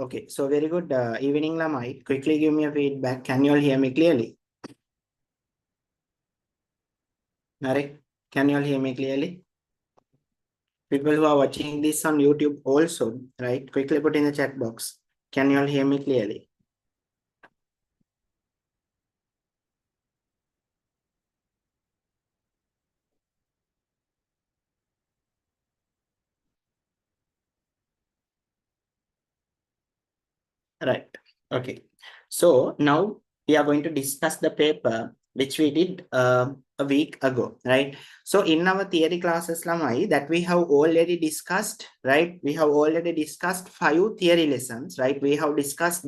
Okay, so very good evening, Lamai. Quickly give me a feedback. Can you all hear me clearly? Nare, can you all hear me clearly? People who are watching this on YouTube also, right? Quickly put in the chat box. Can you all hear me clearly? Right. Okay. So now we are going to discuss the paper which we did a week ago, right? So in our theory classes, Lamai, that we have already discussed, right? We have already discussed 5 theory lessons, right? We have discussed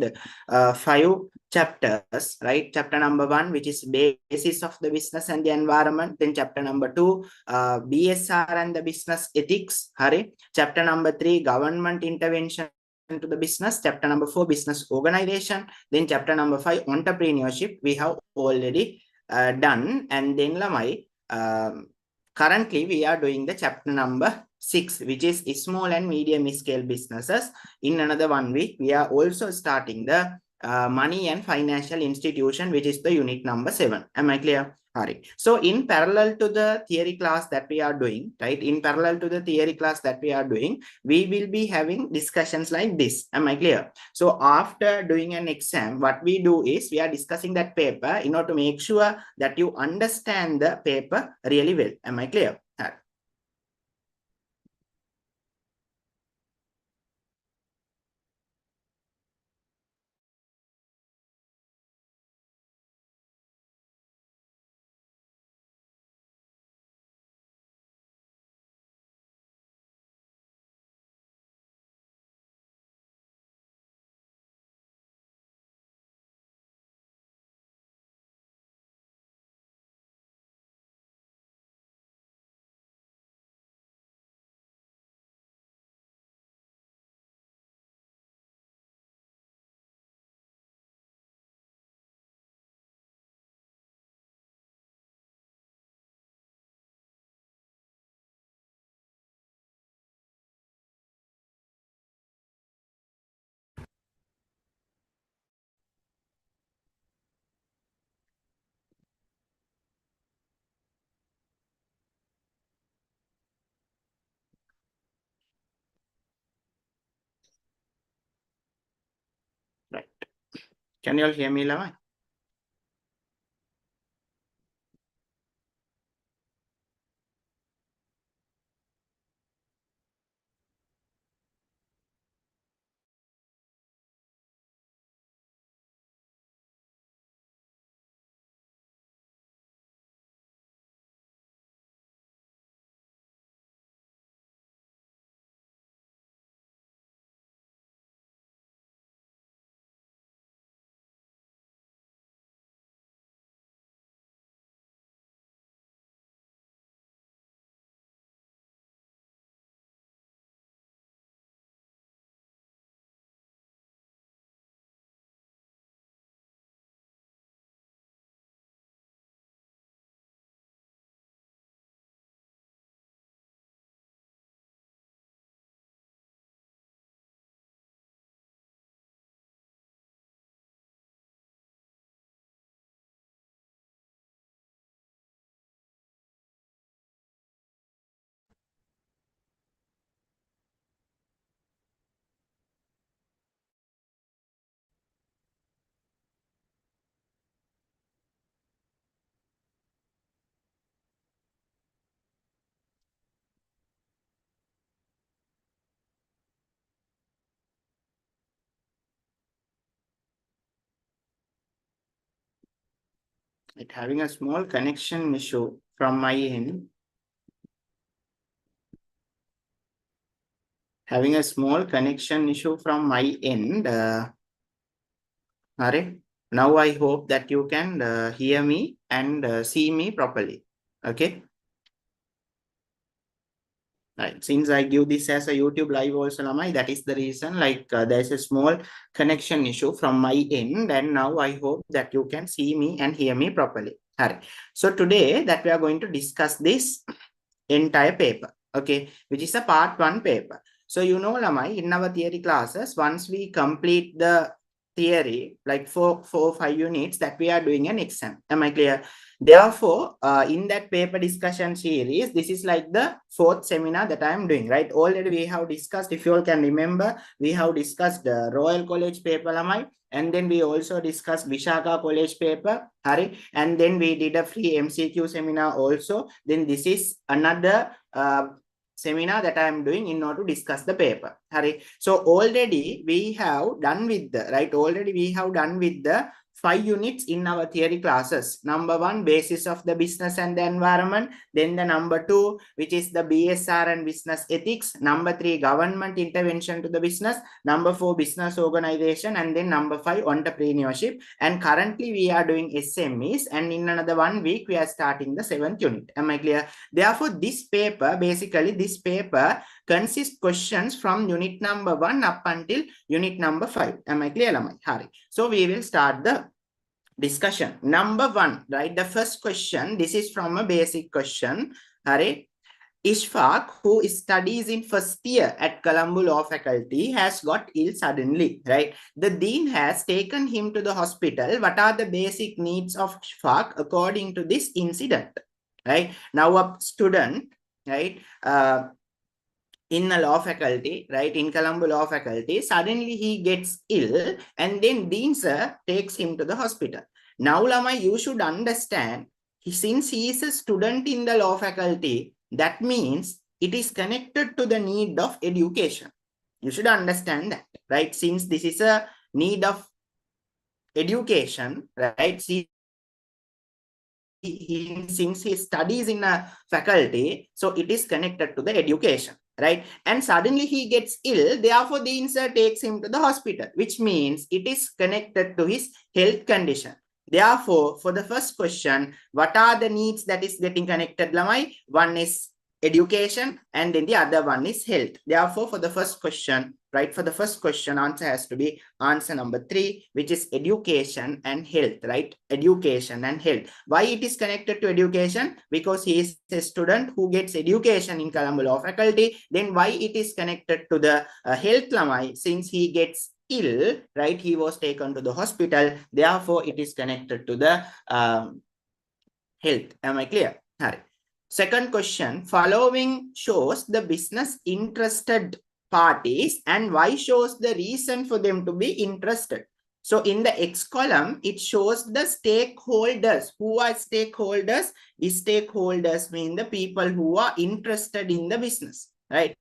5 chapters, right? Chapter number 1, which is basis of the business and the environment. Then chapter number 2, BSR and the business ethics. Hari. Chapter number 3, government intervention to the business. Chapter number 4, business organization. Then chapter number 5, entrepreneurship, we have already done. And then Lamai, currently we are doing the chapter number 6, which is small and medium scale businesses. In another 1 week, we are also starting the money and financial institution, which is the unit number 7. Am I clear? Hari. So in parallel to the theory class that we are doing, right? In parallel to the theory class that we are doing, we will be having discussions like this. Am I clear? So after doing an exam, what we do is we are discussing that paper in order to make sure that you understand the paper really well. Am I clear? Right. Can you all hear me, Lama? It having a small connection issue from my end. Having a small connection issue from my end. Now I hope that you can hear me and see me properly. Okay. Right. Since I give this as a YouTube live also, Lamai, that is the reason like there's a small connection issue from my end. And now I hope that you can see me and hear me properly. All right. So today that we are going to discuss this entire paper, okay, which is a part 1 paper. So you know, lamai, in our theory classes, once we complete the theory, like 5 units, that we are doing an exam. Am I clear? Therefore, in that paper discussion series, this is like the 4th seminar that I am doing, right? Already we have discussed, if you all can remember, we have discussed the Royal College paper, lamai, and then we also discussed Vishaka College paper, Hari, and then we did a free MCQ seminar also. Then this is another seminar that I am doing in order to discuss the paper. Hari. So already we have done with the, right? Already we have done with the 5 units in our theory classes. Number 1, basis of the business and the environment. Then the number 2, which is the BSR and business ethics. Number 3, government intervention to the business. Number 4, business organization. And then number 5, entrepreneurship. And currently we are doing SMEs. And in another 1 week, we are starting the 7th unit. Am I clear? Therefore, this paper, basically this paper consists questions from unit number 1 up until unit number 5. Am I clear, Lamai? Hari. So we will start the discussion. Number 1, right? The first question, this is from a basic question. Hari. Ishfaq, who studies in first year at Colombo Law Faculty, has got ill suddenly, right? The dean has taken him to the hospital. What are the basic needs of Ishfaq according to this incident, right? Now a student, right, in a law faculty, right, in Colombo Law Faculty, suddenly he gets ill and then dean sir takes him to the hospital. Now, Lama, you should understand, since he is a student in the law faculty, that means it is connected to the need of education. You should understand that, right? Since this is a need of education, right? Since he studies in a faculty, so it is connected to the education, right? And suddenly he gets ill, therefore the insert takes him to the hospital, which means it is connected to his health condition. Therefore, for the first question, what are the needs that is getting connected, Lamai? One is education and then the other one is health. Therefore, for the first question, right, for the first question, answer has to be answer number 3, which is education and health, right? Education and health. Why it is connected to education? Because he is a student who gets education in Colombo Law Faculty. Then why it is connected to the health, Lamai? Since he gets ill, right, he was taken to the hospital. Therefore, it is connected to the health. Am I clear? All right. Second question, following shows the business interested parties and Y shows the reason for them to be interested. So in the X column, it shows the stakeholders. Who are stakeholders? Stakeholders mean the people who are interested in the business, right?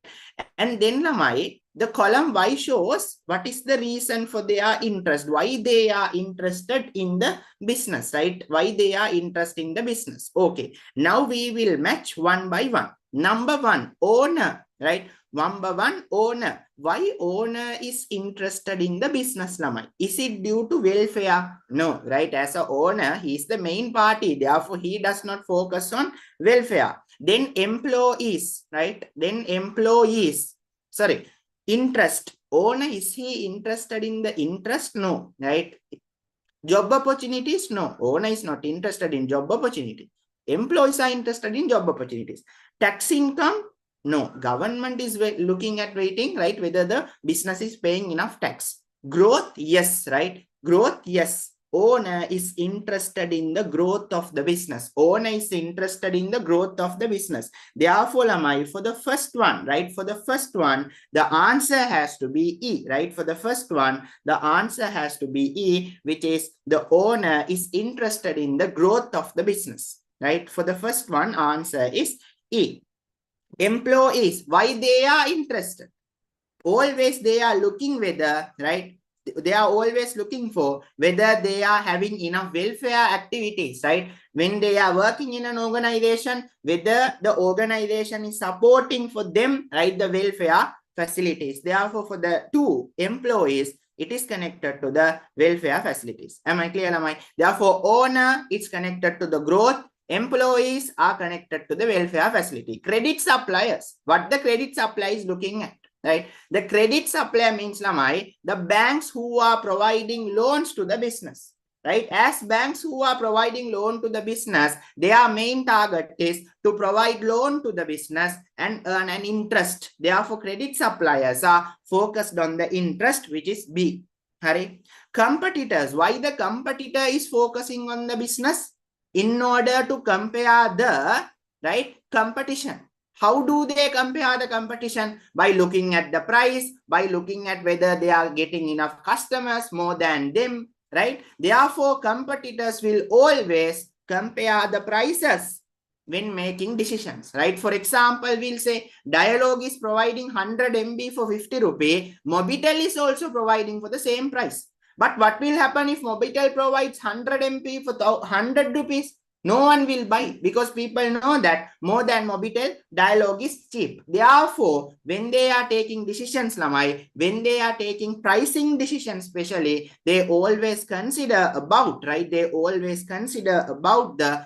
And then Lamai, the column Y shows what is the reason for their interest, why they are interested in the business, right? Why they are interested in the business. Okay, now we will match one by one. Number 1, owner, right? Number 1, owner. Why owner is interested in the business, Lamai? Is it due to welfare? No, right? As a owner, he is the main party. Therefore, he does not focus on welfare. Then employees, right? Then employees, sorry, interest. Owner, is he interested in the interest? No, right? Job opportunities? No, owner is not interested in job opportunity. Employees are interested in job opportunities. Tax income? No, government is looking at waiting, right? Whether the business is paying enough tax. Growth? Yes, right? Growth? Yes. Owner is interested in the growth of the business. Owner is interested in the growth of the business. Therefore, Lamai, for the first one, right? For the first one, the answer has to be E, right? For the first one, the answer has to be E, which is the owner is interested in the growth of the business, right? For the first one, answer is E. Employees, why they are interested? Always they are looking whether, right? They are always looking for whether they are having enough welfare activities, right? When they are working in an organization, whether the organization is supporting for them, right, the welfare facilities. Therefore, for the 2 employees, it is connected to the welfare facilities. Am I clear? Am I? Therefore, owner is connected to the growth. Employees are connected to the welfare facility. Credit suppliers, what the credit supply is looking at, right? The credit supplier means, Lamai, the banks who are providing loans to the business. right? As banks who are providing loan to the business, their main target is to provide loan to the business and earn an interest. Therefore, credit suppliers are focused on the interest, which is B. Hari. Competitors, why the competitor is focusing on the business? In order to compare the, right, competition. How do they compare the competition? By looking at the price, by looking at whether they are getting enough customers more than them, right? Therefore, competitors will always compare the prices when making decisions, right? For example, we'll say Dialog is providing 100 MB for 50 rupee. Mobitel is also providing for the same price. But what will happen if Mobitel provides 100 MB for 100 rupees? No one will buy because people know that more than Mobitel, Dialog is cheap. Therefore, when they are taking decisions, Lamai, when they are taking pricing decisions, especially, they always consider about, right? They always consider about the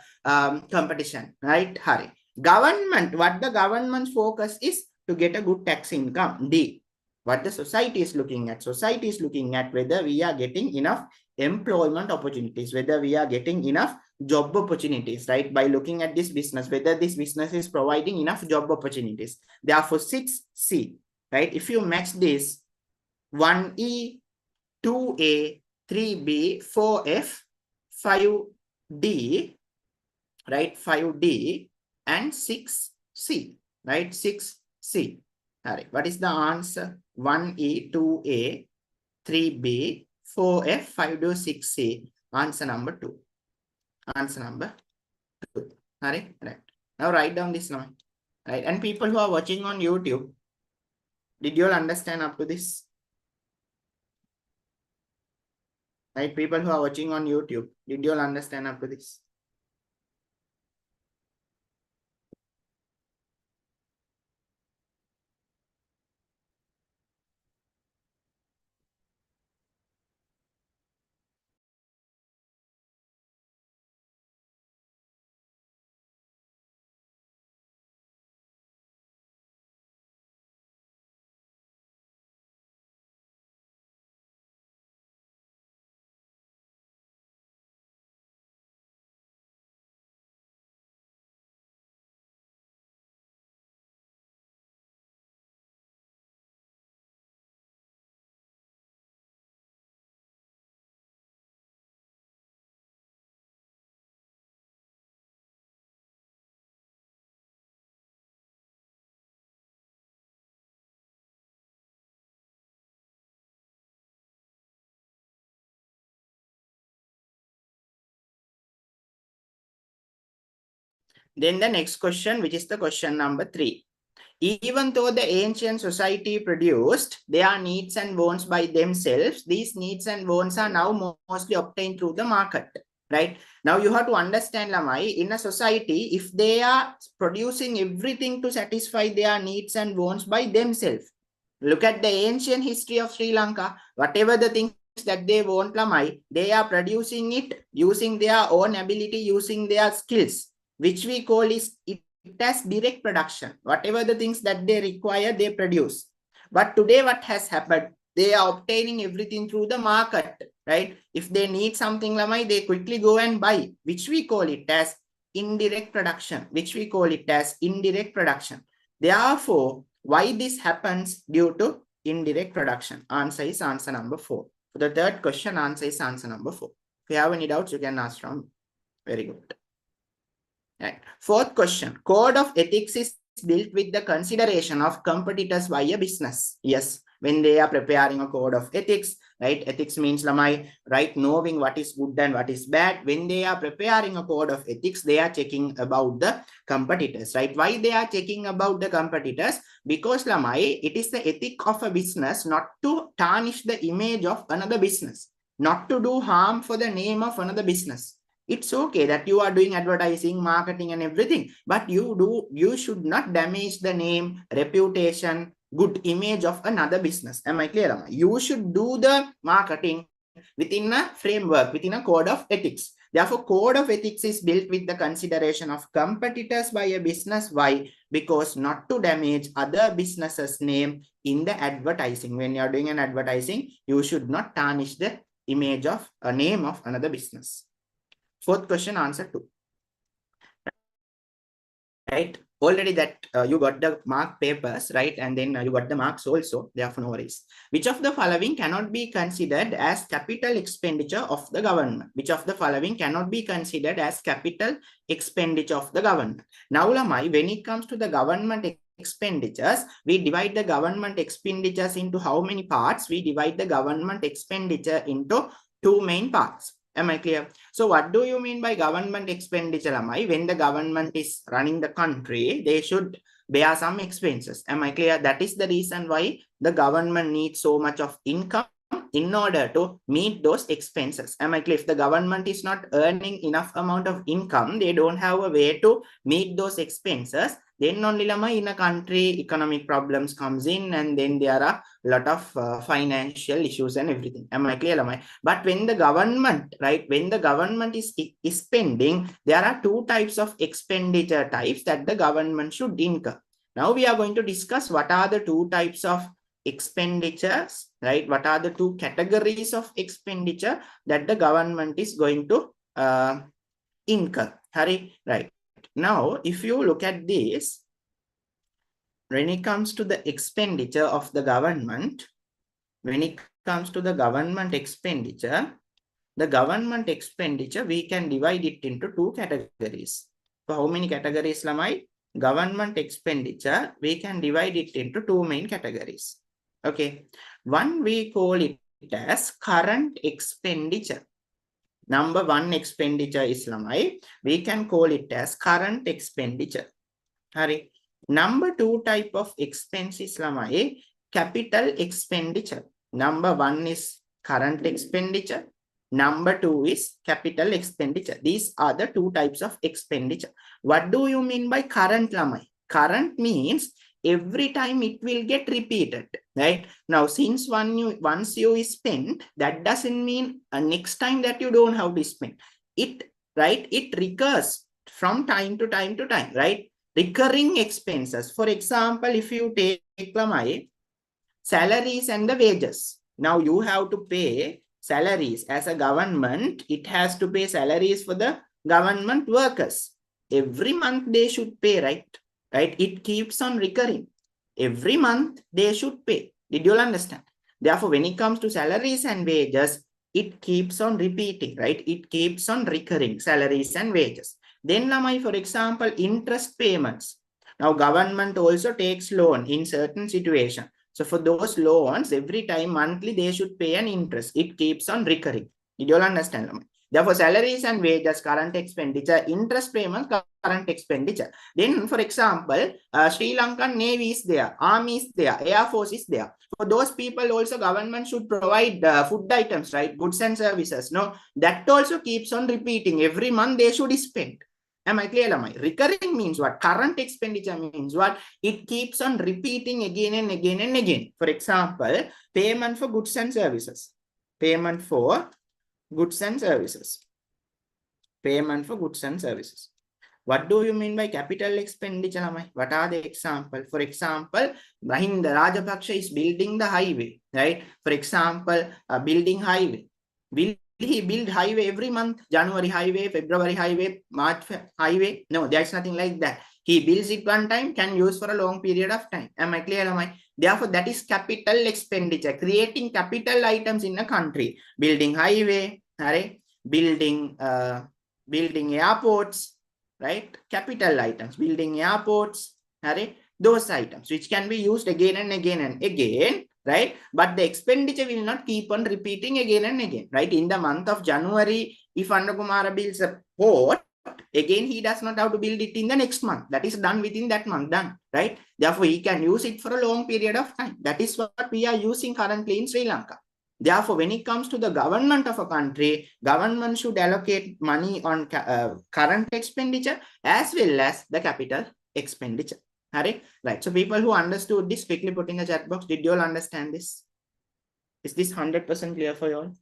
competition, right? Hari. Government, what the government's focus is to get a good tax income. D. What the society is looking at. Society is looking at whether we are getting enough employment opportunities, whether we are getting enough job opportunities, right? By looking at this business, whether this business is providing enough job opportunities. Therefore, 6C, right? If you match this, 1E, 2A, 3B, 4F, 5D, right? 5D and 6C, right? 6C. All right. What is the answer? 1E, 2A, 3B, 4F, 5D, 6C. Answer number 2. Answer number 2. All right. Right. Now write down this now. Right. And people who are watching on YouTube, did you all understand up to this? Right. People who are watching on YouTube, did you all understand up to this? Then the next question, which is the question number 3. Even though the ancient society produced their needs and wants by themselves, these needs and wants are now mostly obtained through the market, right? Now you have to understand, Lamai, in a society, if they are producing everything to satisfy their needs and wants by themselves, look at the ancient history of Sri Lanka, whatever the things that they want, Lamai, they are producing it using their own ability, using their skills, which we call is it as direct production. Whatever the things that they require, they produce. But today what has happened? They are obtaining everything through the market, right? If they need something, Lamai, they quickly go and buy, which we call it as indirect production, which we call it as indirect production. Therefore, why this happens? Due to indirect production. Answer is answer number 4. For the third question, answer is answer number 4. If you have any doubts, you can ask from me. Very good. Right. Fourth question. Code of ethics is built with the consideration of competitors by a business. Yes, when they are preparing a code of ethics, right? Ethics means, Lamai, right? Knowing what is good and what is bad. When they are preparing a code of ethics, they are checking about the competitors, right? Why they are checking about the competitors? Because, Lamai, it is the ethic of a business not to tarnish the image of another business, not to do harm for the name of another business. It's okay that you are doing advertising, marketing and everything, but you should not damage the name, reputation, good image of another business. Am I clear? You should do the marketing within a framework, within a code of ethics. Therefore, code of ethics is built with the consideration of competitors by a business. Why? Because not to damage other businesses' name in the advertising. When you are doing an advertising, you should not tarnish the image of a name of another business. Fourth question, answer 2. Right, already that you got the mark papers, right, and then you got the marks also, therefore no worries. Which of the following cannot be considered as capital expenditure of the government? Which of the following cannot be considered as capital expenditure of the government? Now lamai, when it comes to the government expenditures, we divide the government expenditures into how many parts? We divide the government expenditure into 2 main parts. Am I clear? So what do you mean by government expenditure, Amai? When the government is running the country, they should bear some expenses. Am I clear? That is the reason why the government needs so much of income in order to meet those expenses. Am I clear? If the government is not earning enough amount of income, they don't have a way to meet those expenses. Then only in a country, economic problems comes in, and then there are a lot of financial issues and everything. Am I clear, Lamai? But when the government, right, when the government is spending, there are 2 types of expenditure types that the government should incur. Now we are going to discuss what are the 2 types of expenditures, right? What are the 2 categories of expenditure that the government is going to incur? Hari, right. Now, if you look at this, when it comes to the expenditure of the government, when it comes to the government expenditure, we can divide it into 2 categories. So how many categories, Lamai? Government expenditure, we can divide it into 2 main categories. Okay. One, we call it as current expenditure. Number 1 expenditure is, Lamai, we can call it as current expenditure. Hari. Number 2 type of expense is, Lamai, capital expenditure. Number 1 is current expenditure. Number 2 is capital expenditure. These are the 2 types of expenditure. What do you mean by current, Lamai? Current means every time it will get repeated, right? Now, since once you spend, that doesn't mean next time that you don't have to spend. It, right? It recurs from time to time to time, right? Recurring expenses. For example, if you take Lamai, salaries and the wages. Now you have to pay salaries as a government. It has to pay salaries for the government workers. Every month they should pay, right? Right? It keeps on recurring. Every month they should pay. Did you understand? Therefore, when it comes to salaries and wages, it keeps on repeating, right? It keeps on recurring, salaries and wages. Then, Lamai, for example, interest payments. Now, government also takes loan in certain situations. So for those loans, every time monthly, they should pay an interest. It keeps on recurring. Did you all understand, Lamai? Therefore, salaries and wages, current expenditure, interest payments, current expenditure. Then, for example, Sri Lankan Navy is there, Army is there, Air Force is there. For those people also, government should provide food items, right? Goods and services. No, that also keeps on repeating. Every month they should spend. Am I clear, Lamai? Recurring means what? Current expenditure means what? It keeps on repeating again and again and again. For example, payment for goods and services. Payment for goods and services. Payment for goods and services. What do you mean by capital expenditure, Lamai? What are the examples? For example, Mahinda Rajapaksa is building the highway, right? For example, building highway. Will he build highway every month? January highway, February highway, March highway? No, there's nothing like that. He builds it one time, can use for a long period of time. Am I clear, Lamai? Therefore, that is capital expenditure, creating capital items in a country. Building highway, right? Building airports, right? Capital items, building airports, right? Those items which can be used again and again and again, right? But the expenditure will not keep on repeating again and again, right? In the month of January, if Annakumara builds a port, again he does not have to build it in the next month. That is done within that month, done, right? Therefore, he can use it for a long period of time. That is what we are using currently in Sri Lanka. Therefore, when it comes to the government of a country, government should allocate money on current expenditure as well as the capital expenditure. Right? So people who understood this, quickly put in the chat box. Did you all understand this? Is this 100% clear for you all?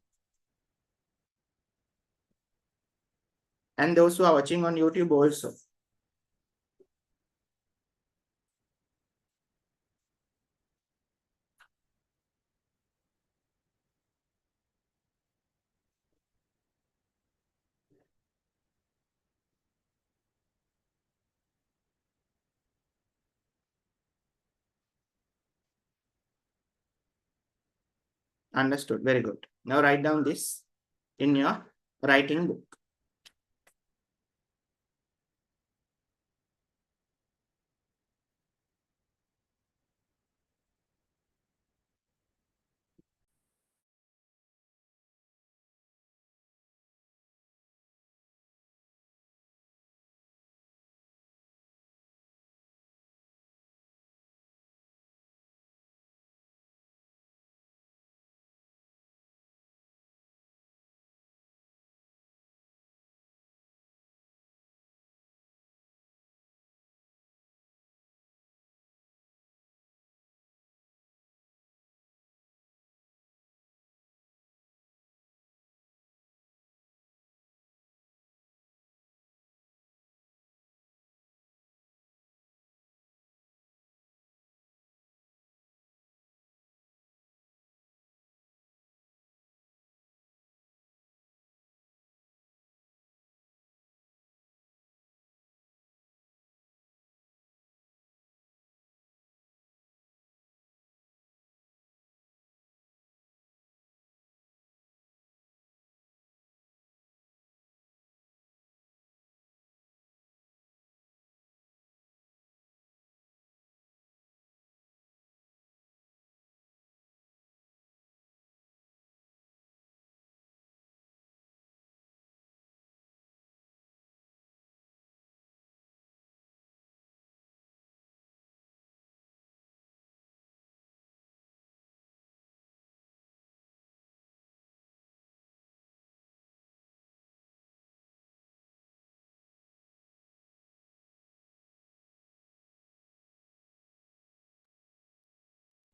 And those who are watching on YouTube also. Understood. Very good. Now write down this in your writing book.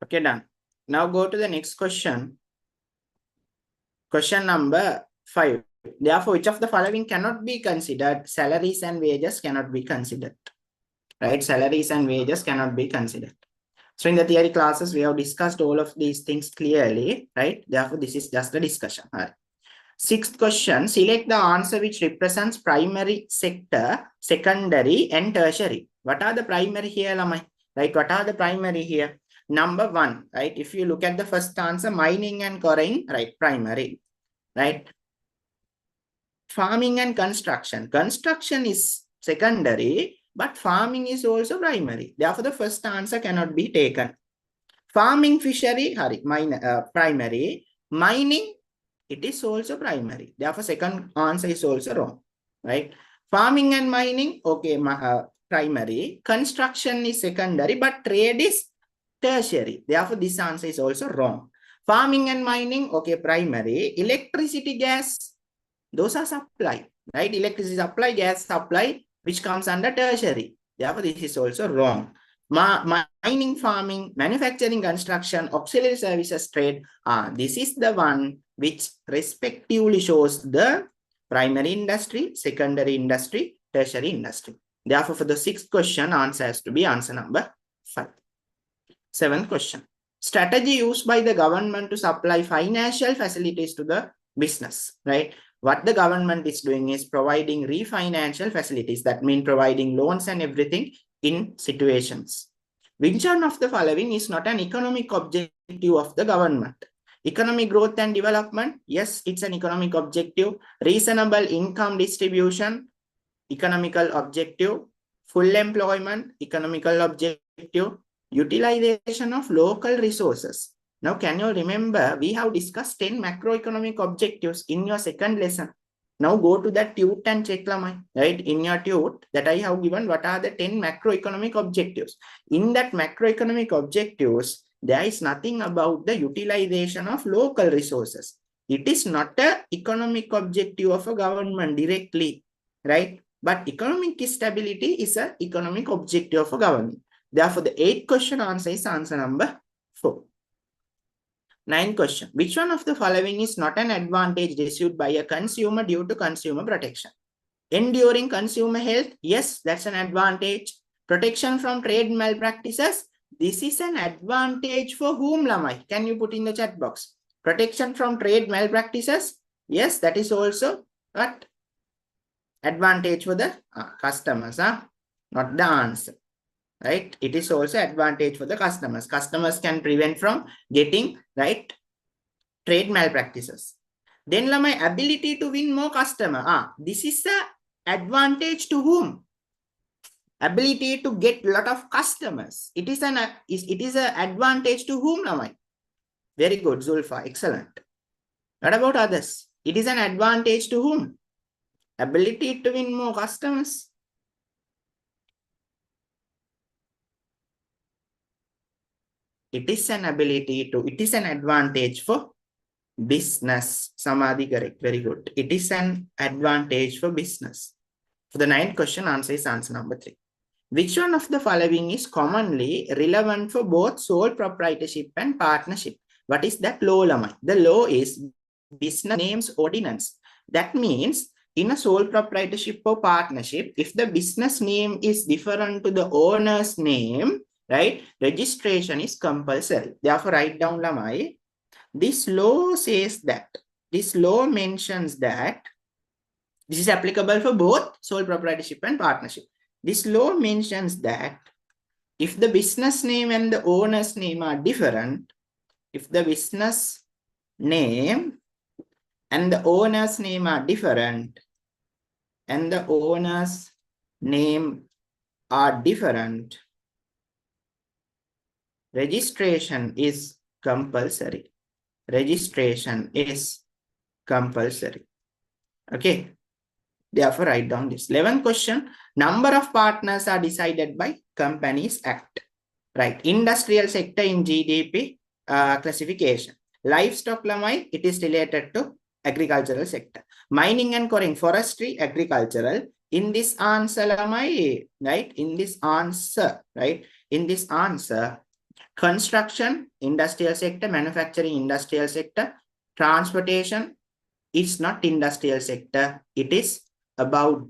Okay, done. Now go to the next question. Question number 5. Therefore, which of the following cannot be considered? Salaries and wages cannot be considered. Right? Salaries and wages cannot be considered. So in the theory classes, we have discussed all of these things clearly, right? Therefore, this is just the discussion. All right. Sixth question, select the answer which represents primary sector, secondary, and tertiary. What are the primary here, Lamai? Right? What are the primary here? Number 1, right? If you look at the first answer, mining and quarrying, right? Primary, right? Farming and construction. Construction is secondary, but farming is also primary. Therefore, the first answer cannot be taken. Farming, fishery, primary. Mining, it is also primary. Therefore, second answer is also wrong, right? Farming and mining, okay, primary. Construction is secondary, but trade is tertiary. Therefore, this answer is also wrong. Farming and mining, okay, primary. Electricity, gas, those are supply, right? Electricity supply, gas supply, which comes under tertiary. Therefore, this is also wrong. Mining, farming, manufacturing, construction, auxiliary services, trade. This is the one which respectively shows the primary industry, secondary industry, tertiary industry. Therefore, for the sixth question, answer has to be answer number 5. Seventh question. Strategy used by the government to supply financial facilities to the business, right? What the government is doing is providing refinancial facilities. That means providing loans and everything in situations. Which one of the following is not an economic objective of the government? Economic growth and development, yes, it's an economic objective. Reasonable income distribution, economical objective. Full employment, economical objective. Utilization of local resources. Now, can you remember, we have discussed 10 macroeconomic objectives in your second lesson. Now go to that tute and check, right? In your tute that I have given, what are the 10 macroeconomic objectives? In that macroeconomic objectives, there is nothing about the utilization of local resources. It is not an economic objective of a government directly, right? But economic stability is an economic objective of a government. Therefore, the 8th question answer is answer number 4. 9th question. Which one of the following is not an advantage received by a consumer due to consumer protection? Enduring consumer health. Yes, that's an advantage. Protection from trade malpractices. This is an advantage for whom, Lamai? Can you put in the chat box? Protection from trade malpractices. Yes, that is also what? Advantage for the customers. Not the answer. Right? It is also advantage for the customers. Customers can prevent from getting, right, trade malpractices. Then my ability to win more customer. This is a advantage to whom? Ability to get a lot of customers. It is an advantage to whom, Lamai? Very good, Zulfa. Excellent. What about others? It is an advantage to whom? Ability to win more customers. It is an advantage for business. Samadhi, correct. Very good. It is an advantage for business. For the 9th question, answer is answer number 3. Which one of the following is commonly relevant for both sole proprietorship and partnership? What is that law, Lamai? The law is business names ordinance. That means in a sole proprietorship or partnership, if the business name is different to the owner's name, right, registration is compulsory. Therefore, write down, Lamai. This law says that, this law mentions that this is applicable for both sole proprietorship and partnership. This law mentions that if the business name and the owner's name are different, if the business name and the owner's name are different, and the owner's name are different, registration is compulsory. Registration is compulsory. Okay. Therefore, write down this. 11th question. Number of partners are decided by Companies Act. Right. Industrial sector in GDP classification. Livestock, Lamai, it is related to agricultural sector. Mining and quarrying, forestry, agricultural. In this answer, Lamai, right? In this answer, right? In this answer, construction, industrial sector, manufacturing, industrial sector, transportation, it's not industrial sector. It is about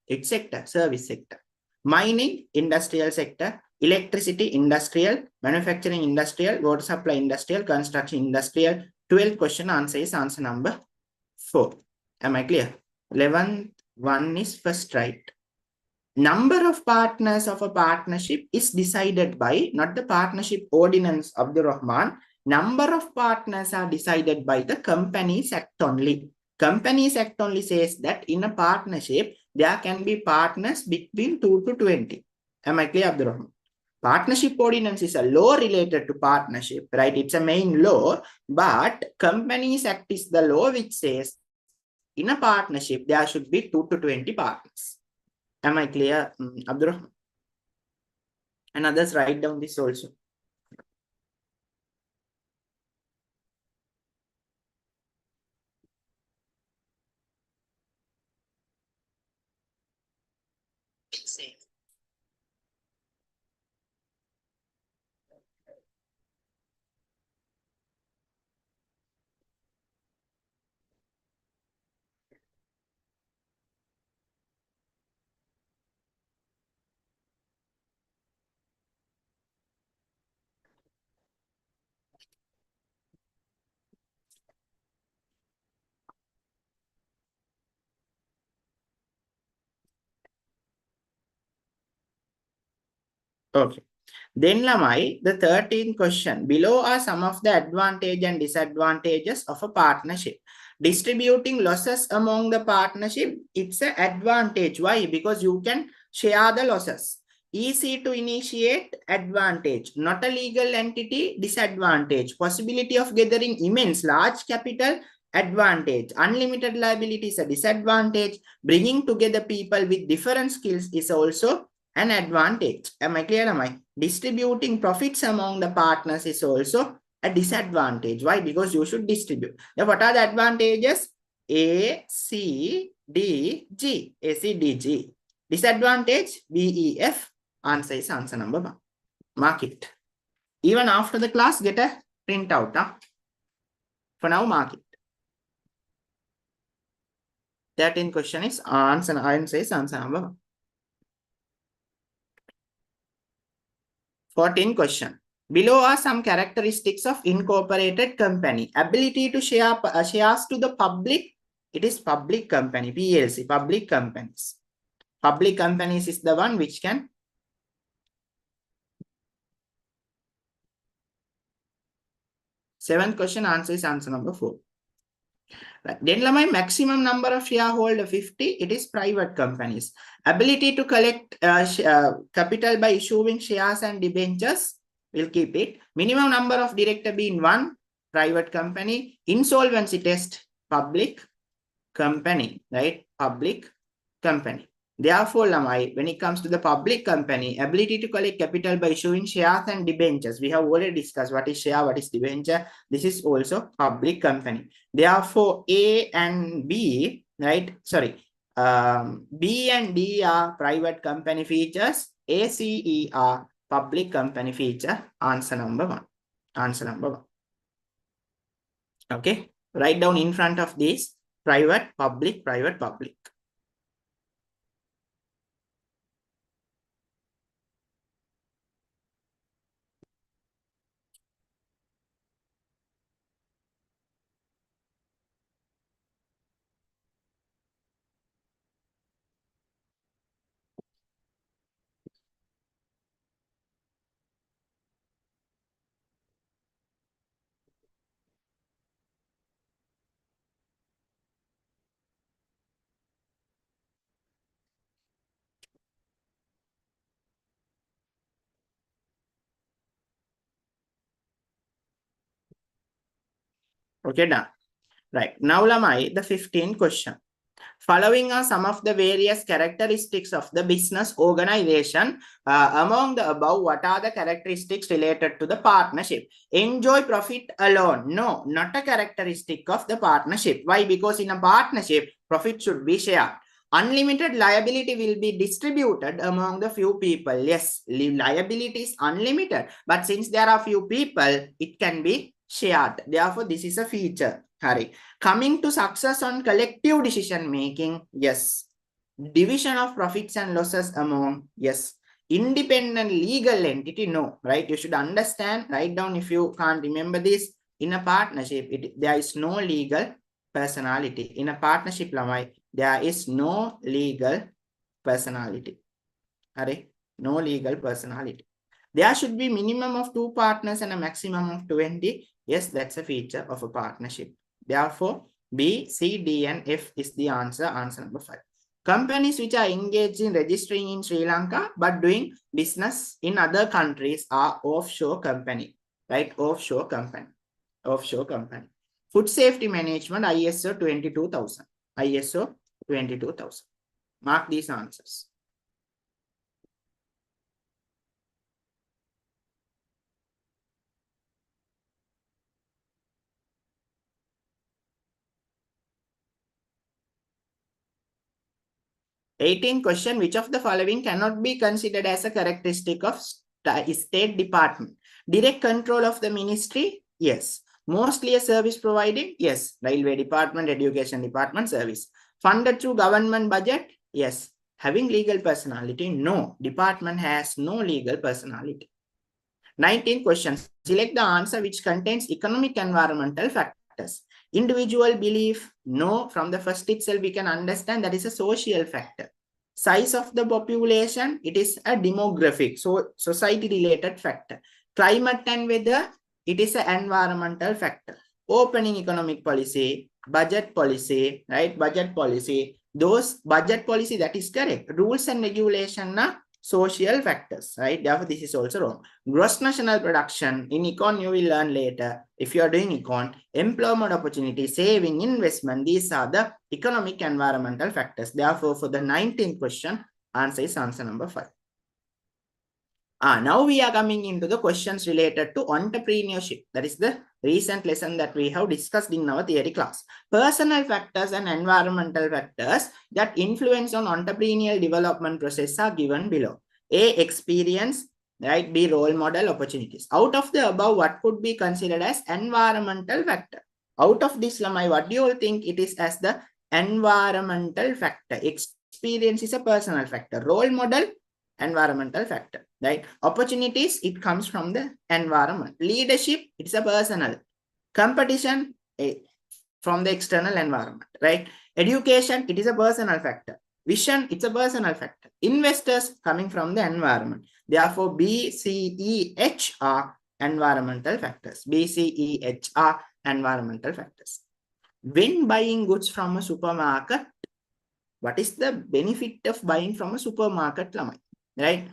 its sector, service sector. Mining, industrial sector. Electricity, industrial. Manufacturing, industrial. Water supply, industrial. Construction, industrial. 12th question, answer is answer number 4. Am I clear? 11th one is first right. Number of partners of a partnership is decided by, not the partnership ordinance of the Rahman. Number of partners are decided by the Companies Act only. Companies Act only says that in a partnership, there can be partners between 2 to 20. Am I clear, Abdurrahman? Partnership ordinance is a law related to partnership, right? It's a main law, but Companies Act is the law which says in a partnership, there should be 2 to 20 partners. Am I clear, Abdurrahman? And others write down this also. Okay. Then, Lamai, the 13th question. Below are some of the advantages and disadvantages of a partnership. Distributing losses among the partnership, it's an advantage. Why? Because you can share the losses. Easy to initiate, advantage. Not a legal entity, disadvantage. Possibility of gathering immense, large capital, advantage. Unlimited liability is a disadvantage. Bringing together people with different skills is also an advantage. Am I clear? Am I? Distributing profits among the partners is also a disadvantage. Why? Because you should distribute. Now, what are the advantages? A, C, D, G. A, C, D, G. Disadvantage, B, E, F. Answer is answer number 1. Mark it. Even after the class, get a printout. Huh? For now, mark it. 13th question is answer is answer number 1. 14th question. Below are some characteristics of incorporated company. Ability to share shares to the public. It is public company, PLC, public companies. Public companies is the one which can Seventh question, answer is answer number 4. Right. Then my maximum number of shareholder 50, it is private companies. Ability to collect capital by issuing shares and debentures, we'll keep it. Minimum number of director being 1, private company. Insolvency test, public company, right? Public company. Therefore, Lamai, when it comes to the public company, ability to collect capital by issuing shares and debentures. We have already discussed what is share, what is debenture. This is also public company. Therefore, A and B, right? Sorry, B and D are private company features. A, C, E are public company feature. Answer number 1. Answer number 1. Okay. Write down in front of this private, public, private, public. Okay, done. Right. Now, Lamai, the 15th question. Following are some of the various characteristics of the business organization. Among the above, what are the characteristics related to the partnership? Enjoy profit alone. No, not a characteristic of the partnership. Why? Because in a partnership, profit should be shared. Unlimited liability will be distributed among the few people. Yes, liability is unlimited. But since there are few people, it can be shared. Therefore, this is a feature. Hari. Coming to success on collective decision making, yes. Division of profits and losses among, yes. Independent legal entity, no, right? You should understand, write down if you can't remember this. In a partnership, there is no legal personality. In a partnership, Lamai, there is no legal personality. Are no legal personality. There should be minimum of 2 partners and a maximum of 20. Yes, that's a feature of a partnership. Therefore, B, C, D, and F is the answer. Answer number 5. Companies which are engaged in registering in Sri Lanka but doing business in other countries are offshore company, right? Offshore company. Offshore company. Food safety management, ISO 22000. ISO 22000. Mark these answers. Eighteen question, which of the following cannot be considered as a characteristic of State Department? Direct control of the ministry? Yes. Mostly a service providing? Yes. Railway Department, Education Department, service. Funded through government budget? Yes. Having legal personality? No. Department has no legal personality. 19 questions. Select the answer which contains economic environmental factors. Individual belief, no. From the first itself, we can understand that is a social factor. Size of the population, it is a demographic, so society-related factor. Climate and weather, it is an environmental factor. Opening economic policy, budget policy, right? Budget policy. Those budget policy, that is correct. Rules and regulation are social factors, right? Therefore, this is also wrong. Gross national production, in econ you will learn later. If you are doing econ, employment opportunity, saving, investment, these are the economic environmental factors. Therefore, for the 19th question, answer is answer number 5. Now we are coming into the questions related to entrepreneurship. That is the recent lesson that we have discussed in our theory class. Personal factors and environmental factors that influence on entrepreneurial development process are given below. A, experience, right? B, role model, opportunities. Out of the above, what could be considered as environmental factor? Out of this, Lamai, what do you all think it is as the environmental factor? Experience is a personal factor. Role model, environmental factor, right? Opportunities, it comes from the environment. Leadership, it's a personal. Competition, from the external environment, right? Education, it is a personal factor. Vision, it's a personal factor. Investors, coming from the environment. Therefore, B, C, E, H are environmental factors. BCEH are environmental factors. When buying goods from a supermarket, what is the benefit of buying from a supermarket, right?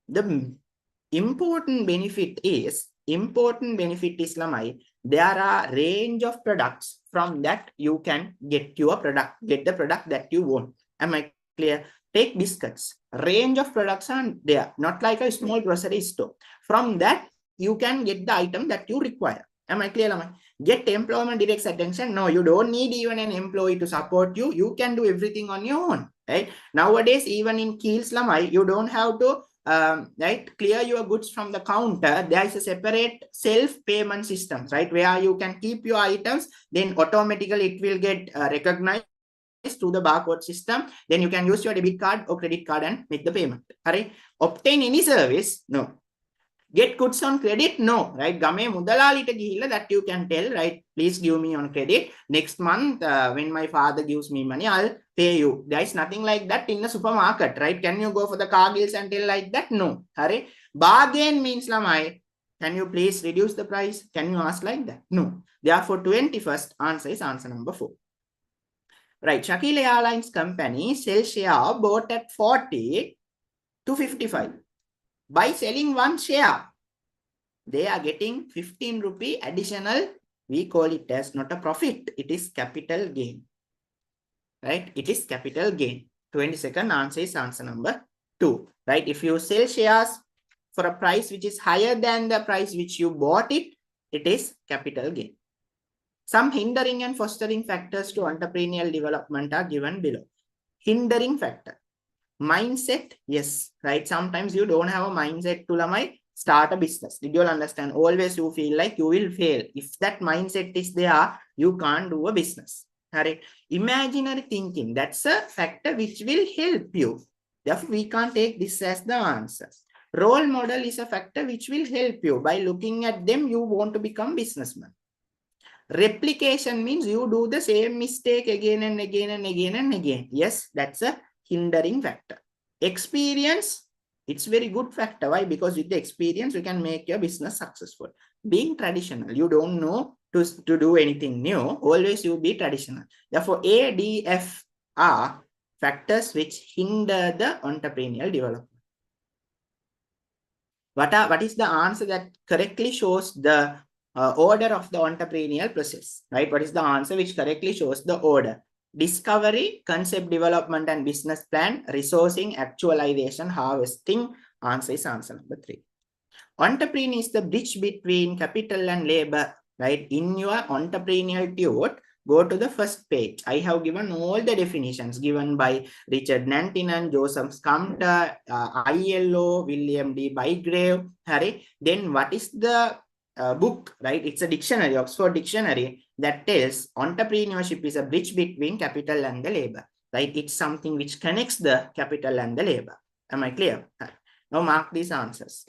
The important benefit is there are range of products from that you can get the product that you want. Am I clear? Take biscuits. Range of products are there, not like a small grocery store. From that you can get the item that you require. Am I clear? Get employment directs attention. No, you don't need even an employee to support you. You can do everything on your own, right? Nowadays, even in Keels Lamai, you don't have to right, clear your goods from the counter. There is a separate self-payment system, right, where you can keep your items, then automatically it will get recognized through the barcode system. Then you can use your debit card or credit card and make the payment. Right? Obtain any service? No. Get goods on credit? No, right? Game mudalalita gihilla that you can tell, right? Please give me on credit. Next month, when my father gives me money, I'll pay you. There is nothing like that in the supermarket, right? Can you go for the car gills and tell like that? No. Hare. Bargain means lamai. Can you please reduce the price? Can you ask like that? No. Therefore, 21st answer is answer number 4. Right. Shakil Airlines Company sells share bought at 40 to 55. By selling one share, they are getting 15 rupee additional. We call it as not a profit. It is capital gain. Right? It is capital gain. 22nd answer is answer number 2. Right? If you sell shares for a price which is higher than the price which you bought it, it is capital gain. Some hindering and fostering factors to entrepreneurial development are given below. Hindering factor. Mindset, yes, right? Sometimes you don't have a mindset to start a business. Did you all understand? Always you feel like you will fail. If that mindset is there, you can't do a business. Right? Imaginary thinking, that's a factor which will help you. Therefore, we can't take this as the answer. Role model is a factor which will help you. By looking at them, you want to become businessman. Replication means you do the same mistake again and again and again and again. Yes, that's a hindering factor. Experience, it's very good factor. Why? Because with the experience, you can make your business successful. Being traditional, you don't know to do anything new. Always you be traditional. Therefore, A, D, F are factors which hinder the entrepreneurial development. What is the answer that correctly shows the order of the entrepreneurial process? Right? What is the answer which correctly shows the order? Discovery, concept development and business plan, resourcing, actualization, harvesting. Answer is answer number 3. Entrepreneur is the bridge between capital and labor. Right? In your entrepreneurial tutor, go to the first page. I have given all the definitions given by Richard Nantinan, Joseph Scumter, ILO, William D. Bygrave. Then what is the book, right? It's a dictionary, Oxford Dictionary, that tells entrepreneurship is a bridge between capital and the labor, right? It's something which connects the capital and the labor. Am I clear? Now mark these answers.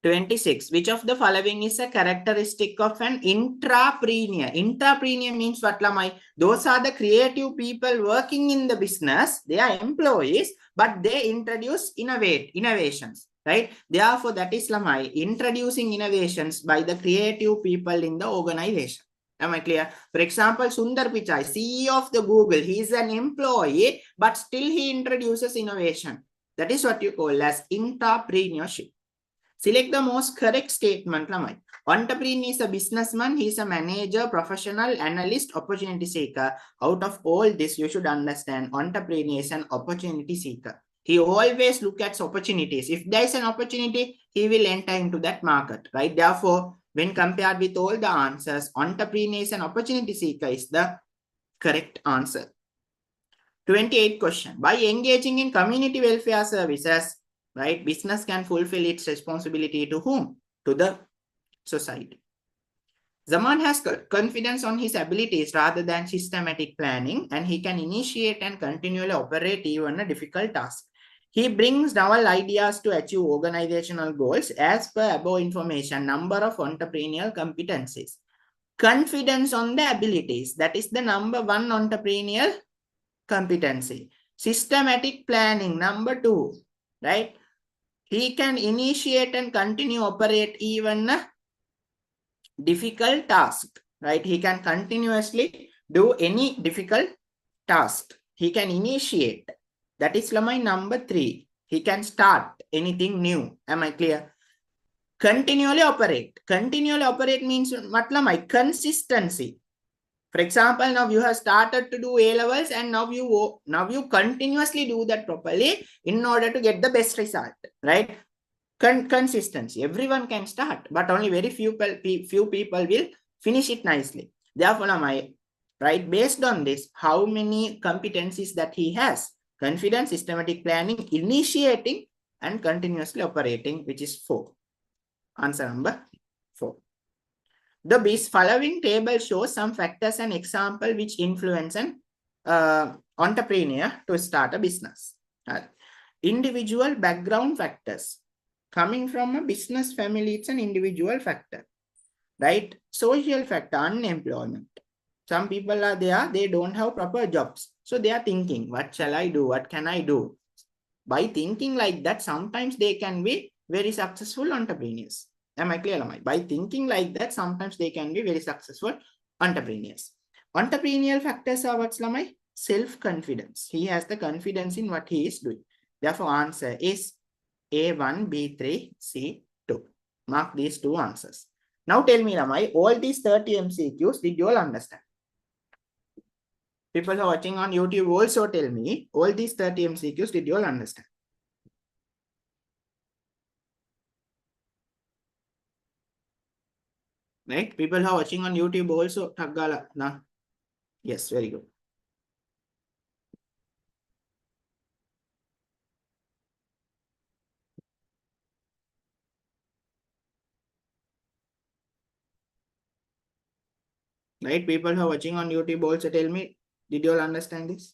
(26) Which of the following is a characteristic of an intrapreneur? Intrapreneur means what, Lamai? Those are the creative people working in the business. They are employees, but they introduce innovations, right? Therefore, that is Lamai, introducing innovations by the creative people in the organization. Am I clear? For example, Sundar Pichai, CEO of the Google, he is an employee, but still he introduces innovation. That is what you call as intrapreneurship. Select the most correct statement. Entrepreneur is a businessman, he is a manager, professional, analyst, opportunity seeker. Out of all this, you should understand entrepreneur is an opportunity seeker. He always looks at opportunities. If there is an opportunity, he will enter into that market, right? Therefore, When compared with all the answers, entrepreneur is an opportunity seeker is the correct answer. 28th question. By engaging in community welfare services, right, business can fulfill its responsibility to whom? To the society. Zaman has confidence on his abilities rather than systematic planning, and he can initiate and continually operate even a difficult task. He brings novel ideas to achieve organizational goals as per above information, number of entrepreneurial competencies. Confidence on the abilities, that is the number one entrepreneurial competency. Systematic planning, number two, right? He can initiate and continue operate even a difficult task, right? He can continuously do any difficult task. He can initiate. That is lamai number three. He can start anything new. Am I clear? Continually operate. Continually operate means what lamai? Consistency. For example, now you have started to do A levels and now you continuously do that properly in order to get the best result, right? Consistency. Everyone can start, but only very few people will finish it nicely. Therefore, right, based on this, how many competencies that he has? Confidence, systematic planning, initiating, and continuously operating, which is 4. Answer number 4. The following table shows some factors and example which influence an entrepreneur to start a business. Individual background factors. Coming from a business family, it's an individual factor, right? Social factor, unemployment. Some people are there, they don't have proper jobs. So they are thinking, what shall I do? What can I do? By thinking like that, sometimes they can be very successful entrepreneurs. Am I clear? By thinking like that, sometimes they can be very successful entrepreneurs. Entrepreneurial factors are what's Lamai? Self-confidence. He has the confidence in what he is doing. Therefore, answer is A1, B3, C2. Mark these two answers. Now tell me, Ramai, all these 30 MCQs, did you all understand? People who are watching on YouTube also tell me, all these 30 MCQs, did you all understand? Right? People who are watching on YouTube also, Tagala, na? Yes, very good. Right? People who are watching on YouTube also tell me, did you all understand this?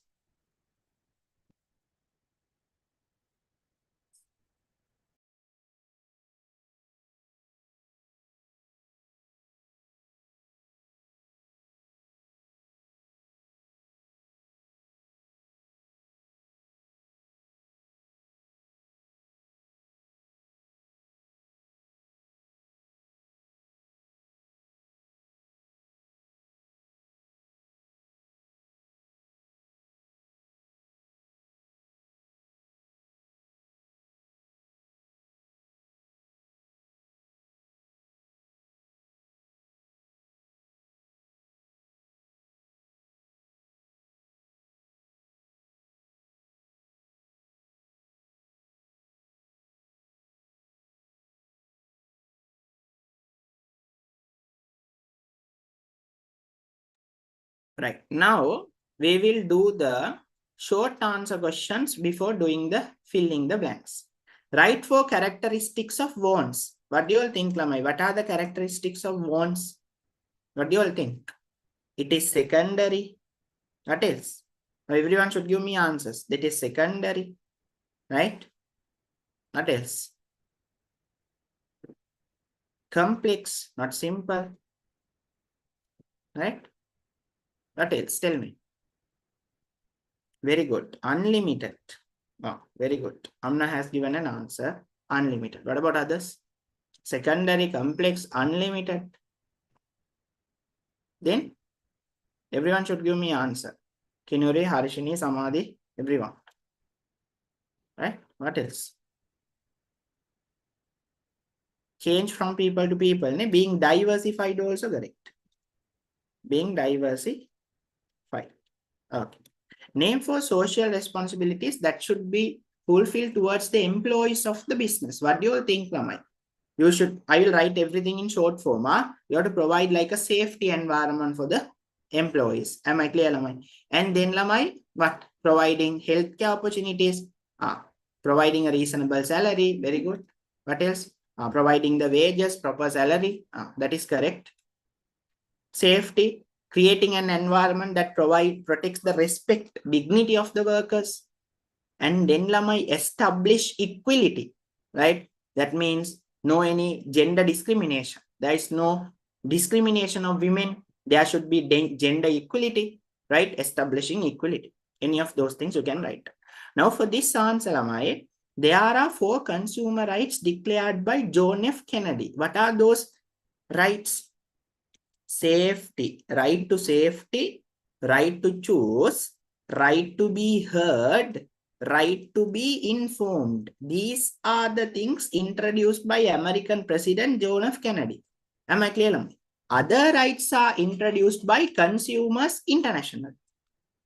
Right. Now, we will do the short answer questions before doing the filling the blanks. Write 4 characteristics of wants. What do you all think, Lamai? What are the characteristics of wants? What do you all think? It is secondary. What else? Everyone should give me answers. That is secondary. Right? What else? Complex, not simple. Right? What else? Tell me. Very good. Unlimited. Oh, very good. Amna has given an answer. Unlimited. What about others? Secondary, complex, unlimited. Then everyone should give me answer. Kinuri, Harishini, Samadhi, everyone. Right? What else? Change from people to people. Being diversified also correct. Being diversified. Okay. Name for social responsibilities that should be fulfilled towards the employees of the business. What do you think, Lamai? You should, I will write everything in short form. You have to provide like a safety environment for the employees. Am I clear, Lamai? And then Lamai, what? Providing healthcare opportunities. Providing a reasonable salary. Very good. What else? Providing the wages, proper salary. That is correct. Safety, creating an environment that protects the respect, dignity of the workers. And then Lamai, establish equality, right? That means no any gender discrimination. There is no discrimination of women. There should be gender equality, right? Establishing equality. Any of those things you can write. Now for this answer, Lamai, there are 4 consumer rights declared by John F. Kennedy. What are those rights? Safety, right to safety, right to choose, right to be heard, right to be informed. These are the things introduced by American President John F. Kennedy. Am I clear? Other rights are introduced by Consumers International.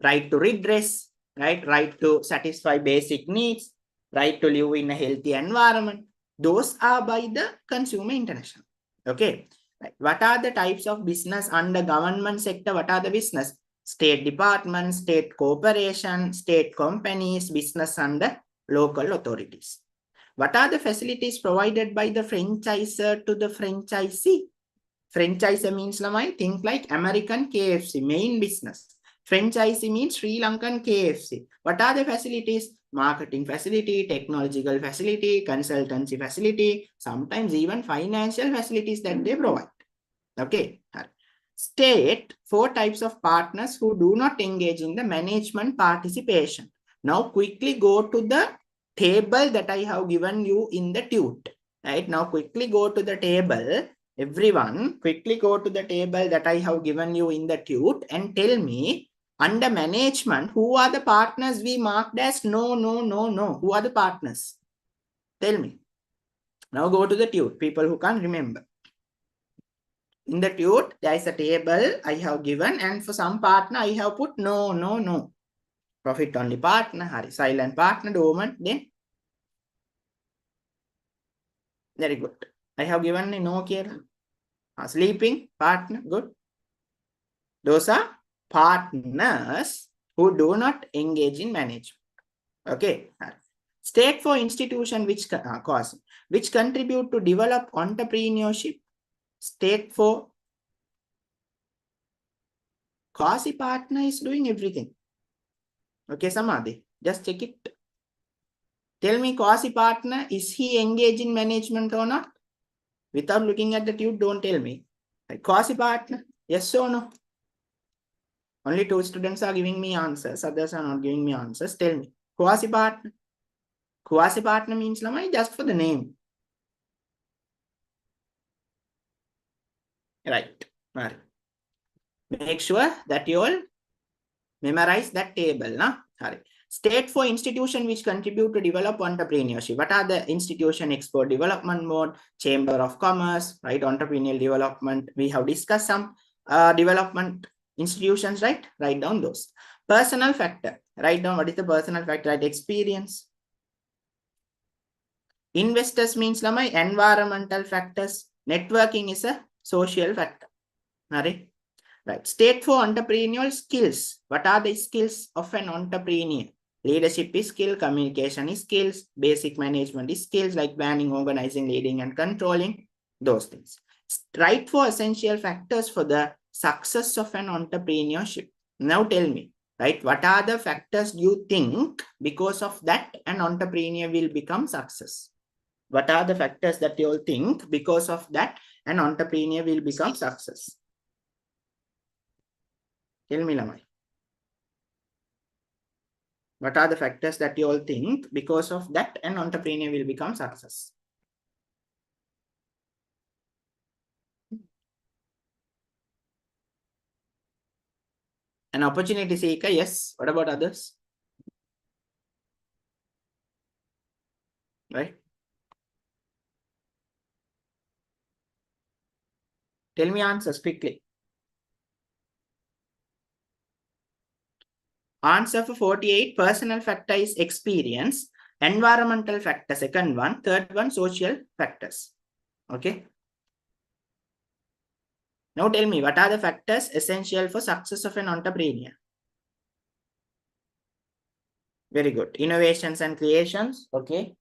Right to redress, right to satisfy basic needs, right to live in a healthy environment. Those are by the Consumer International. Okay. Right. What are the types of business under government sector? What are the business? State department, state corporation, state companies, business under local authorities. What are the facilities provided by the franchisor to the franchisee? Franchisor means Lamai, think like American KFC, main business. Franchisee means Sri Lankan KFC. What are the facilities? Marketing facility, technological facility, consultancy facility, sometimes even financial facilities that they provide. Okay. State 4 types of partners who do not engage in the management participation. Now quickly go to the table that I have given you in the tute. Right. Now quickly go to the table. Everyone quickly go to the table that I have given you in the tute and tell me, under management, who are the partners we marked as no. Who are the partners? Tell me. Now go to the tute, people who can't remember. In the tute, there is a table I have given, and for some partner, I have put no. Profit only partner, silent partner, dormant, then. Very good. I have given a no here. Sleeping partner, good. Those are partners who do not engage in management. Okay. State for institution which contribute to develop entrepreneurship. State for quasi partner is doing everything. Okay, Samadhi, just check it. Tell me, quasi partner, is he engaged in management or not? Without looking at the tube, don't tell me. Quasi partner, yes or no? Only 2 students are giving me answers. Others are not giving me answers. Tell me. Quasi partner. Quasi partner means Lamai just for the name. Right. Right. Make sure that you all memorize that table. Nah? State for institution which contribute to develop entrepreneurship. What are the institution? Export Development Board, Chamber of Commerce, right? Entrepreneurial development. We have discussed some development institutions, right? Write down those. Personal factor. Write down what is the personal factor, right? Experience. Investors means Lamai, environmental factors. Networking is a social factor. Right? Right. State for entrepreneurial skills. What are the skills of an entrepreneur? Leadership is skill, communication is skills, basic management is skills like planning, organizing, leading, and controlling, those things. Right for essential factors for the success of an entrepreneurship. Now tell me, right, what are the factors you think because of that an entrepreneur will become success? What are the factors that you all think because of that an entrepreneur will become success? Tell me, Lamai. What are the factors that you all think because of that an entrepreneur will become success? An opportunity seeker, yes. What about others? Right? Tell me answers quickly. Answer for 48, personal factor is experience. Environmental factor, second one. Third one, social factors. Okay. Now tell me, what are the factors essential for success of an entrepreneur? Very good. Innovations and creations. Okay.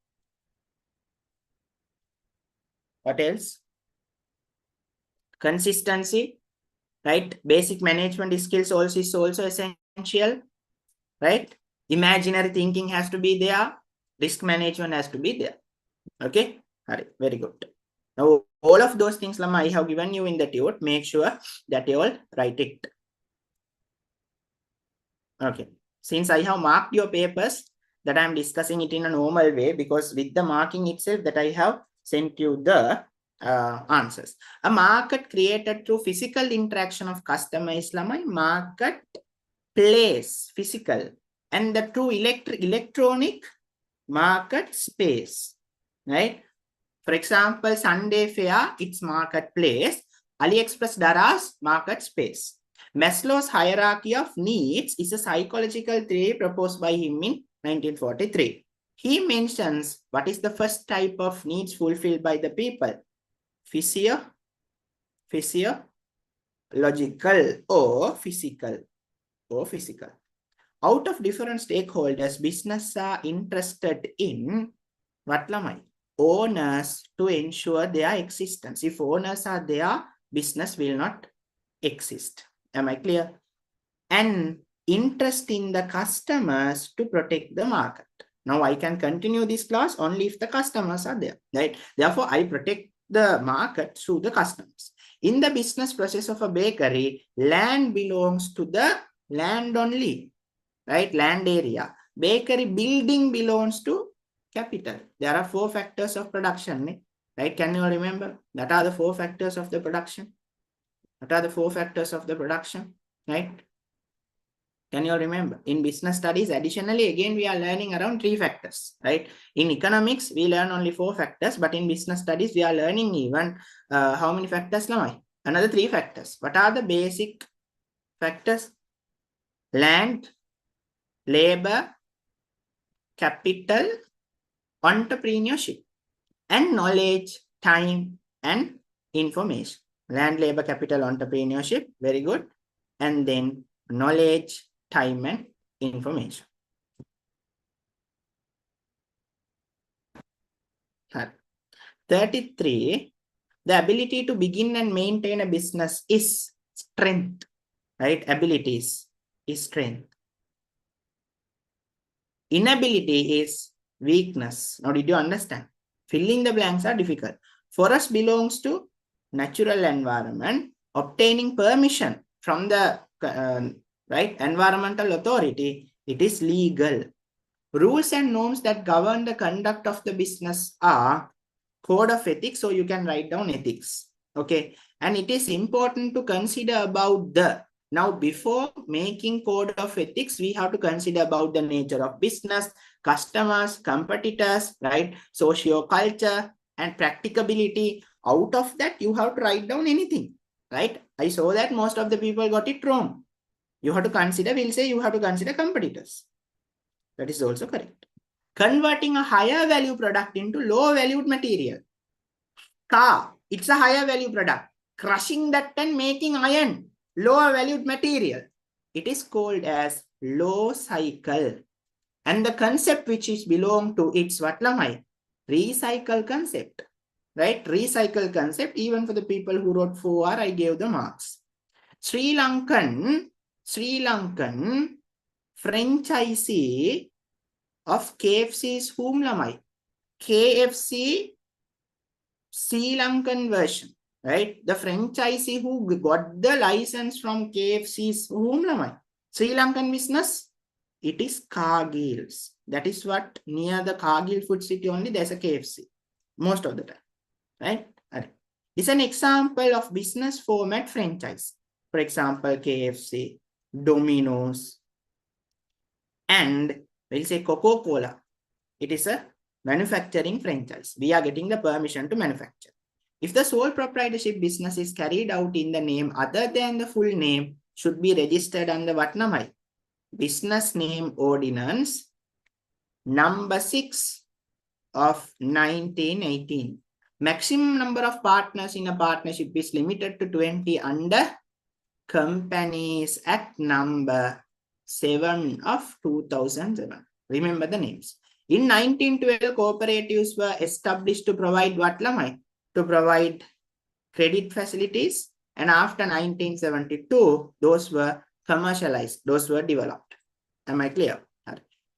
What else? Consistency, right? Basic management skills also is also essential, right? Imaginary thinking has to be there. Risk management has to be there. Okay. All right. Very good. Now, all of those things, Lama, I have given you in the tute. Make sure that you all write it. Okay. Since I have marked your papers, that I am discussing it in a normal way, because with the marking itself that I have sent you the answers. A market created through physical interaction of customer is Lama, market place, physical, and the true electronic market space, right? For example, Sunday Fair, it's marketplace. AliExpress Daras, market space. Maslow's hierarchy of needs is a psychological theory proposed by him in 1943. He mentions what is the first type of needs fulfilled by the people? Physiological or physical. Out of different stakeholders, business are interested in what, Lamai? Owners to ensure their existence. If owners are there, business will not exist. Am I clear? And interest in the customers to protect the market. Now I can continue this class only if the customers are there, right? Therefore, I protect the market through the customers. In the business process of a bakery, land belongs to the land only, right? Land area. Bakery building belongs to capital. There are 4 factors of production, right? Can you remember? That are the 4 factors of the production. What are the 4 factors of the production, right? Can you remember? In business studies, additionally, again, we are learning around 3 factors, right? In economics, we learn only 4 factors, but in business studies, we are learning even how many factors now? Another 3 factors. What are the basic factors? Land, labor, capital, entrepreneurship, and knowledge, time, and information. Land, labor, capital, entrepreneurship. Very good. And then knowledge, time, and information. 33, the ability to begin and maintain a business is strength, right? Abilities is strength. Inability is weakness. Now, did you understand? Filling the blanks are difficult. Forest belongs to natural environment. Obtaining permission from the right environmental authority, it is legal. Rules and norms that govern the conduct of the business are code of ethics, so you can write down ethics. Okay, and it is important to consider about the, now before making code of ethics, we have to consider about the nature of business, customers, competitors, right? Socio-culture and practicability. Out of that, you have to write down anything, right? I saw that most of the people got it wrong. You have to consider, we'll say you have to consider competitors. That is also correct. Converting a higher value product into low valued material. Car, it's a higher value product. Crushing that and making iron, lower valued material. It is called as low cycle. And the concept which is belong to its what, Lamai? Recycle concept. Right? Recycle concept. Even for the people who wrote 4R, I gave the marks. Sri Lankan franchisee of KFC's whom, Lamai? KFC Sri Lankan version, right? The franchisee who got the license from KFC's whom, Lamai? Sri Lankan business, it is Cargill's. That is what, near the Cargill food city only, there's a KFC most of the time, right? It's an example of business format franchise. For example, KFC, Domino's, and we'll say Coca-Cola. It is a manufacturing franchise. We are getting the permission to manufacture. If the sole proprietorship business is carried out in the name other than the full name, should be registered under what, Namai? Business Name Ordinance number 6 of 1918. Maximum number of partners in a partnership is limited to 20 under Companies Act number 7 of 2007. Remember the names. In 1912, cooperatives were established to provide what, Lamai? To provide credit facilities. And after 1972, those were commercialized. Those were developed. Am I clear?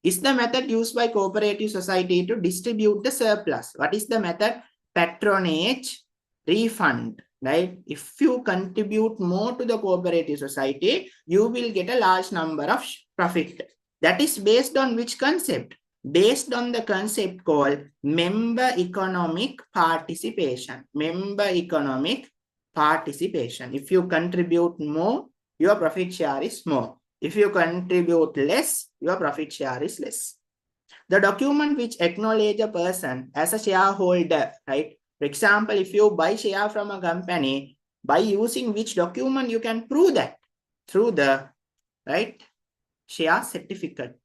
Is the method used by cooperative society to distribute the surplus? What is the method? Patronage refund. Right? If you contribute more to the cooperative society, you will get a large number of profit. That is based on which concept? Based on the concept called member economic participation. Member economic participation. If you contribute more, your profit share is more. If you contribute less, your profit share is less. The document which acknowledges a person as a shareholder, right? For example, if you buy share from a company, by using which document you can prove that? Through the, right, share certificate.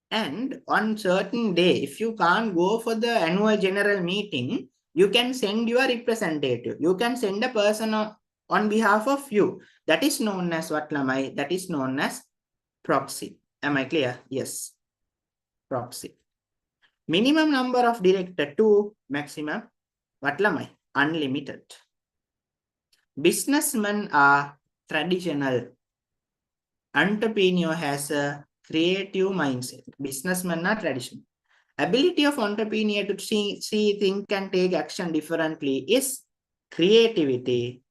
And on certain day, if you can't go for the annual general meeting, you can send your representative. You can send a person on behalf of you. That is known as what, Lamai? That is known as proxy. Am I clear? Yes. Proxy. Minimum number of director 2, maximum, what, Lamai? Unlimited. Businessmen are traditional. Entrepreneur has a creative mindset. Businessmen are traditional. Ability of entrepreneur to see, think, and take action differently is creativity.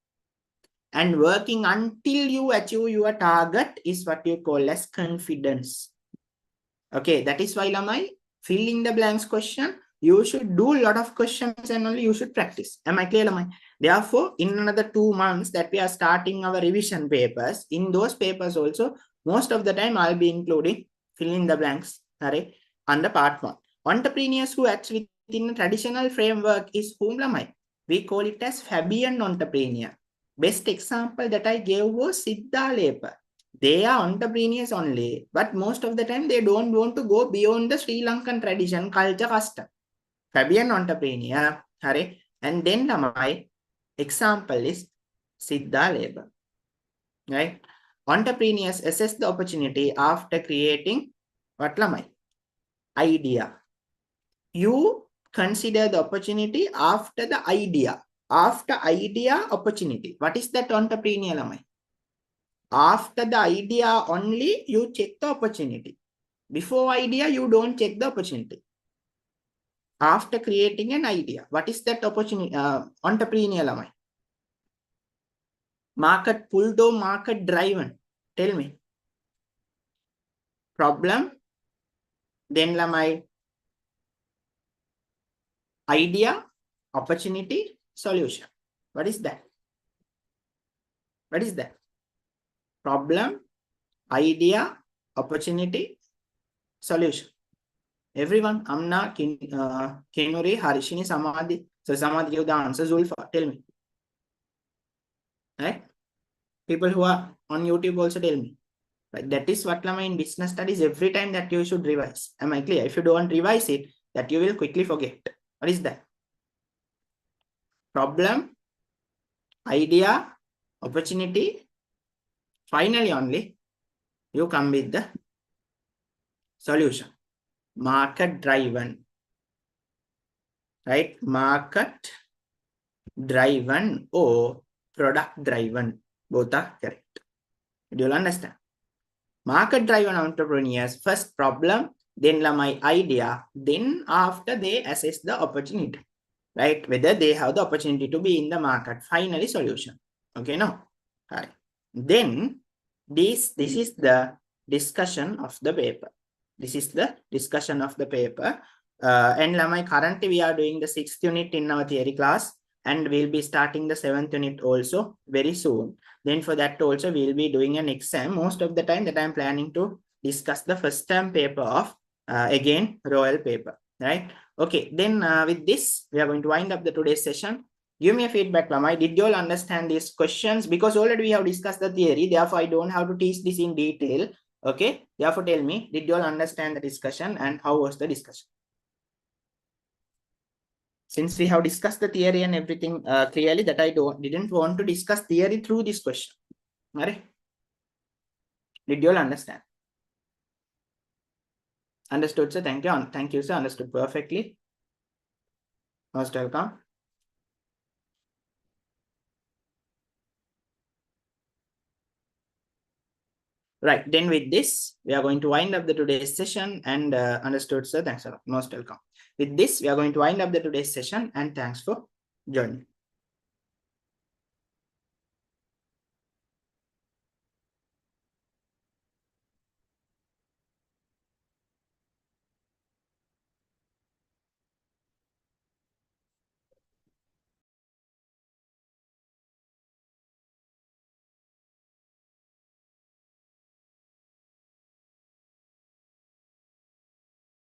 And working until you achieve your target is what you call as confidence. Okay, that is why, Lamai, fill in the blanks question, you should do a lot of questions and only you should practice. Am I clear, Lamai? Therefore, in another 2 months that we are starting our revision papers, in those papers also, most of the time I'll be including fill in the blanks, right, under part 1. Entrepreneurs who act within a traditional framework is whom, Lamai? We call it as Fabian entrepreneur. Best example that I gave was Siddha Lepa. They are entrepreneurs only, but most of the time they don't want to go beyond the Sri Lankan tradition, culture, custom. Fabian entrepreneur, and then my example is Siddha Labor. Right? Entrepreneurs assess the opportunity after creating what, Lamai? Idea. You consider the opportunity after the idea. After idea, opportunity. What is that entrepreneur, Lamai? After the idea only, you check the opportunity. Before idea, you don't check the opportunity. After creating an idea, what is that opportunity? Entrepreneur, Lamai? Market pulled or market driven? Tell me. Problem, then, Lamai, idea, opportunity, solution. What is that? What is that? Problem, idea, opportunity, solution. Everyone, Amna, Kinuri, Harishini, Samadhi. So Samadhi, give the answer. Zulfa, tell me. Right? People who are on YouTube also tell me. Right? That is what, Lamai, in business studies, every time that you should revise. Am I clear? If you don't revise it, that you will quickly forget. What is that? Problem, idea, opportunity. Finally, only you come with the solution. Market driven. Right? Market driven or product driven. Both are correct. Do you understand? Market driven entrepreneurs, first problem, then my idea, then after they assess the opportunity. Right? Whether they have the opportunity to be in the market. Finally, solution. Okay, no? All right. Then this is the discussion of the paper. This is the discussion of the paper. And Lamai, currently we are doing the 6th unit in our theory class, and we'll be starting the 7th unit also very soon. Then for that also we'll be doing an exam. Most of the time that I'm planning to discuss the first term paper of again royal paper, right? Okay, then with this we are going to wind up the today's session. Give me a feedback, Lamai. Did you all understand these questions? Because already we have discussed the theory, therefore I don't have to teach this in detail. Okay, therefore tell me, did you all understand the discussion and how was the discussion? Since we have discussed the theory and everything clearly, that I didn't want to discuss theory through this question. Right? Did you all understand? Understood, sir. Thank you. Thank you, sir. Understood perfectly. Most welcome. Right. Then with this, we are going to wind up the today's session and understood, sir. Thanks a lot. Most welcome. With this, we are going to wind up the today's session and thanks for joining.